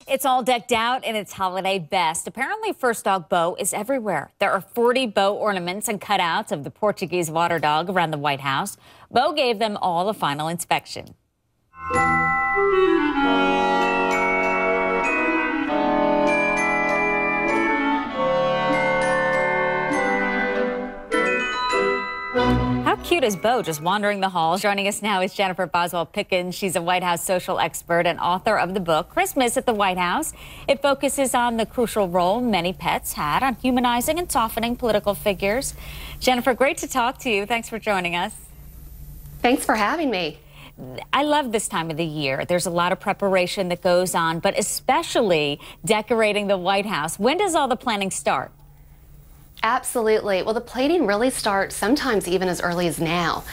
It's all decked out in its holiday best. Apparently, First Dog Bo is everywhere. There are 40 Bo ornaments and cutouts of the Portuguese water dog around the White House. Bo gave them all a final inspection. How cute is Bo just wandering the halls? Joining us now is Jennifer Boswell Pickens. She's a White House social expert and author of the book, Christmas at the White House. It focuses on the crucial role many pets had on humanizing and softening political figures. Jennifer, great to talk to you. Thanks for joining us. Thanks for having me. I love this time of the year. There's a lot of preparation that goes on, but especially decorating the White House. When does all the planning start? Absolutely. Well, the planning really starts sometimes even as early as now.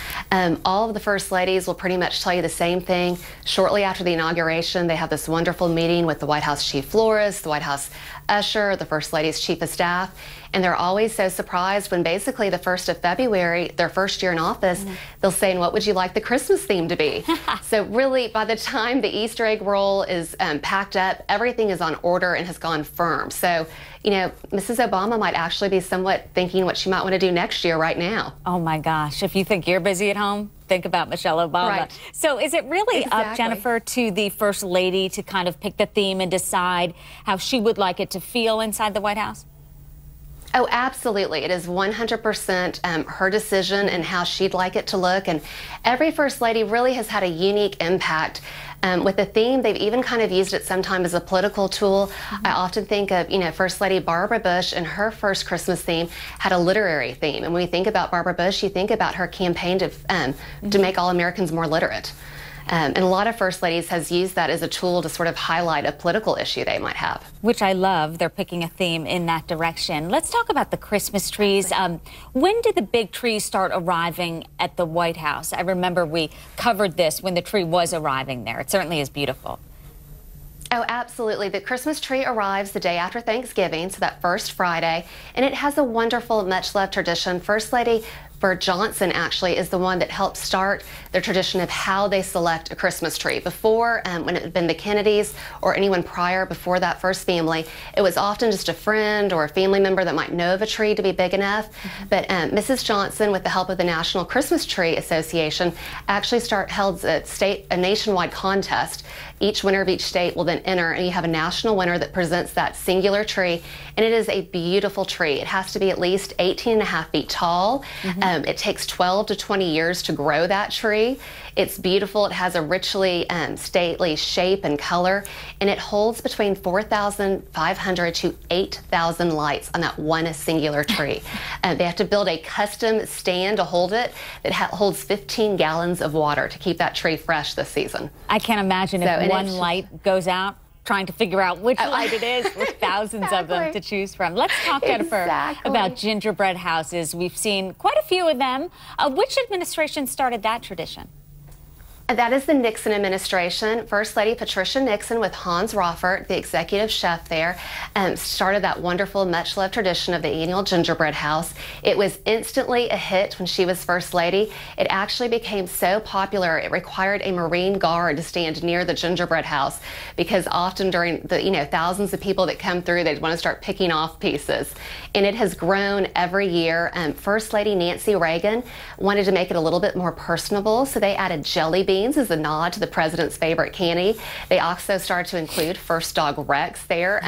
All of the first ladies will pretty much tell you the same thing. Shortly after the inauguration, they have this wonderful meeting with the White House chief florist, the White House usher, the first lady's chief of staff, and they're always so surprised when basically the 1st of February, their first year in office, they'll say, and what would you like the Christmas theme to be? So really, by the time the Easter egg roll is packed up, everything is on order and has gone firm. So, you know, Mrs. Obama might actually be somewhat thinking what she might want to do next year right now. Oh my gosh, if you think you're busy at home, think about Michelle Obama. Right. So is it really up, Jennifer, to the First Lady to kind of pick the theme and decide how she would like it to feel inside the White House? Oh, absolutely. It is 100% her decision and how she'd like it to look. And every First Lady really has had a unique impact with the theme. They've even kind of used it sometimes as a political tool. I often think of, you know, First Lady Barbara Bush and her first Christmas theme had a literary theme. And when you think about Barbara Bush, you think about her campaign to make all Americans more literate. And a lot of First Ladies has used that as a tool to sort of highlight a political issue they might have. Which I love. They're picking a theme in that direction. Let's talk about the Christmas trees. When did the big trees start arriving at the White House? I remember we covered this when the tree was arriving there. It certainly is beautiful. Oh, absolutely. The Christmas tree arrives the day after Thanksgiving, so that first Friday, and it has a wonderful, much-loved tradition. First Lady Johnson actually is the one that helped start the tradition of how they select a Christmas tree. Before, when it had been the Kennedys or anyone prior before that first family, it was often just a friend or a family member that might know of a tree to be big enough. But Mrs. Johnson, with the help of the National Christmas Tree Association, actually held a nationwide contest. Each winner of each state will then enter, and you have a national winner that presents that singular tree, and it is a beautiful tree. It has to be at least 18.5 feet tall. It takes 12 to 20 years to grow that tree. It's beautiful. It has a richly stately shape and color, and it holds between 4,500 to 8,000 lights on that one singular tree. They have to build a custom stand to hold it that holds 15 gallons of water to keep that tree fresh this season. I can't imagine if one light goes out, trying to figure out which light it is with thousands of them to choose from. Let's talk, Jennifer, about gingerbread houses. We've seen quite a few of them. Which administration started that tradition? That is the Nixon administration. First Lady Patricia Nixon with Hans Roffert, the executive chef there, started that wonderful, much-loved tradition of the annual gingerbread house. It was instantly a hit when she was First Lady. It actually became so popular, it required a Marine Guard to stand near the gingerbread house because often during the, thousands of people that come through, they'd want to start picking off pieces. And it has grown every year. First Lady Nancy Reagan wanted to make it a little bit more personable, so they added jelly beans as a nod to the president's favorite candy. They also started to include First Dog Rex there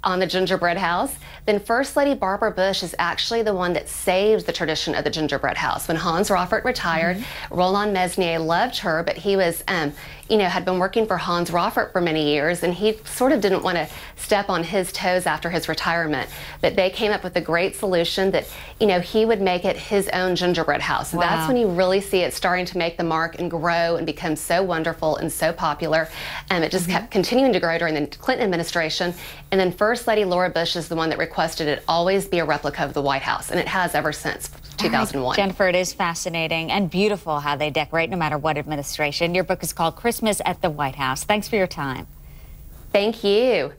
on the gingerbread house. Then First Lady Barbara Bush is actually the one that saved the tradition of the gingerbread house. When Hans Roffert retired, Roland Mesnier loved her, but he was, had been working for Hans Roffert for many years, and he sort of didn't want to step on his toes after his retirement. But they came up with a great solution that, he would make it his own gingerbread house. And that's when you really see it starting to make the mark and grow and become so wonderful and so popular. It just kept continuing to grow during the Clinton administration. And then First Lady Laura Bush is the one that requested it always be a replica of the White House, and it has ever since 2001. Right. Jennifer, it is fascinating and beautiful how they decorate no matter what administration. Your book is called Christmas at the White House. Thanks for your time. Thank you.